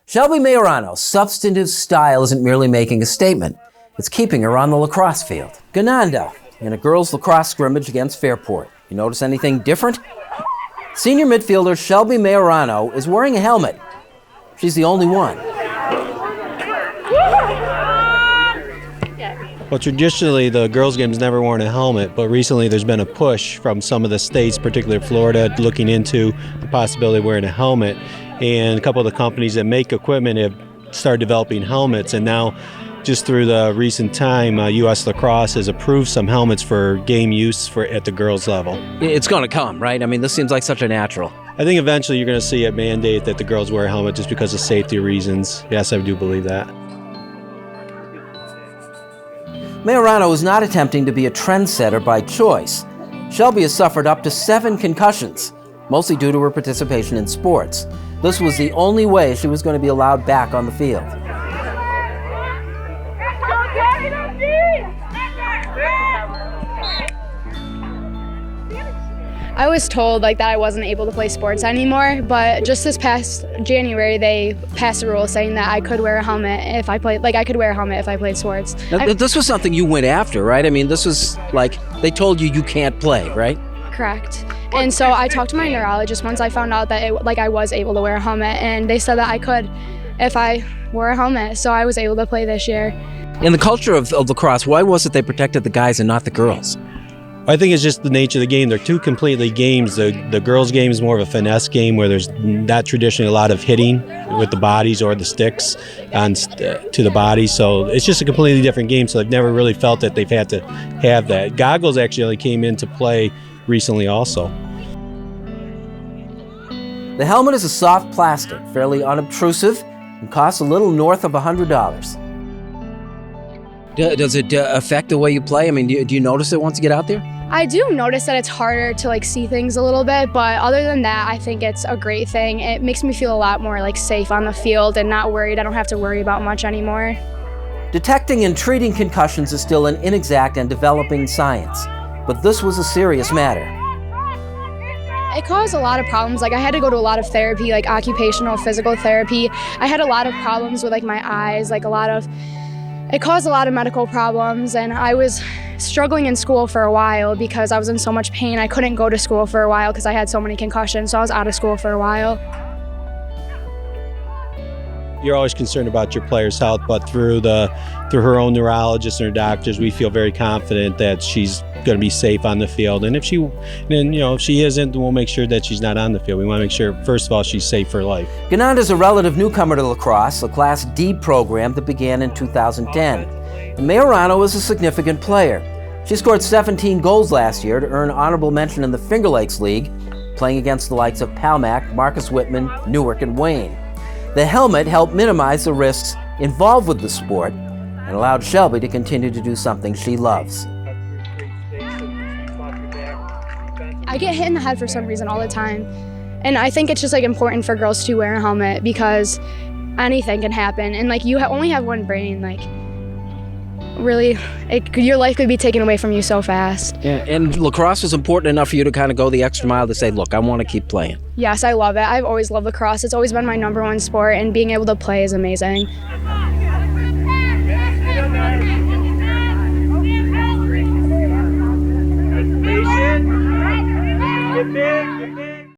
Shelby Maiorano's substantive style isn't merely making a statement, it's keeping her on the lacrosse field. Gananda in a girls' lacrosse scrimmage against Fairport. You notice anything different? Senior midfielder Shelby Maiorano is wearing a helmet. She's the only one. Well, traditionally, the girls' game's never worn a helmet, but recently there's been a push from some of the states, particularly Florida, looking into the possibility of wearing a helmet. And a couple of the companies that make equipment have started developing helmets, and now, just through the recent time, U.S. Lacrosse has approved some helmets for game use at the girls' level. It's going to come, right? I mean, this seems like such a natural. I think eventually you're going to see a mandate that the girls wear a helmet just because of safety reasons. Yes, I do believe that. Maiorano is not attempting to be a trendsetter by choice. Shelby has suffered up to 7 concussions, mostly due to her participation in sports. This was the only way she was going to be allowed back on the field. I was told that I wasn't able to play sports anymore, but just this past January they passed a rule saying that I could wear a helmet if I played. I could wear a helmet if I played sports. Now, this was something you went after, right? I mean, this was they told you can't play, right? Correct. And so I talked to my neurologist once I found out that I was able to wear a helmet, and they said that I could if I wore a helmet. So I was able to play this year. In the culture of lacrosse, why was it they protected the guys and not the girls? I think it's just the nature of the game. They're two completely games. The girls' game is more of a finesse game where there's not traditionally a lot of hitting with the bodies or the sticks to the body. So it's just a completely different game. So I've never really felt that they've had to have that. Goggles actually came into play recently also. The helmet is a soft plastic, fairly unobtrusive, and costs a little north of $100. Does it affect the way you play? I mean, do you notice it once you get out there? I do notice that it's harder to see things a little bit, but other than that, I think it's a great thing. It makes me feel a lot more safe on the field and not worried. I don't have to worry about much anymore. Detecting and treating concussions is still an inexact and developing science, but this was a serious matter. It caused a lot of problems. I had to go to a lot of therapy, occupational physical therapy. I had a lot of problems with my eyes, it caused a lot of medical problems, and I was struggling in school for a while because I was in so much pain. I couldn't go to school for a while because I had so many concussions, so I was out of school for a while. You're always concerned about your player's health, but through her own neurologist and her doctors, we feel very confident that she's going to be safe on the field. And if she isn't, we'll make sure that she's not on the field. We want to make sure, first of all, she's safe for life. Gananda is a relative newcomer to lacrosse, a Class D program that began in 2010. And Maiorano is a significant player. She scored 17 goals last year to earn honorable mention in the Finger Lakes League, playing against the likes of Palmac, Marcus Whitman, Newark, and Wayne. The helmet helped minimize the risks involved with the sport and allowed Shelby to continue to do something she loves. I get hit in the head for some reason all the time, and I think it's just important for girls to wear a helmet because anything can happen, and you only have one brain. Really, your life could be taken away from you so fast. Yeah, and lacrosse was important enough for you to kind of go the extra mile to say, look, I want to keep playing. Yes, I love it. I've always loved lacrosse. It's always been my #1 sport, and being able to play is amazing. Get big.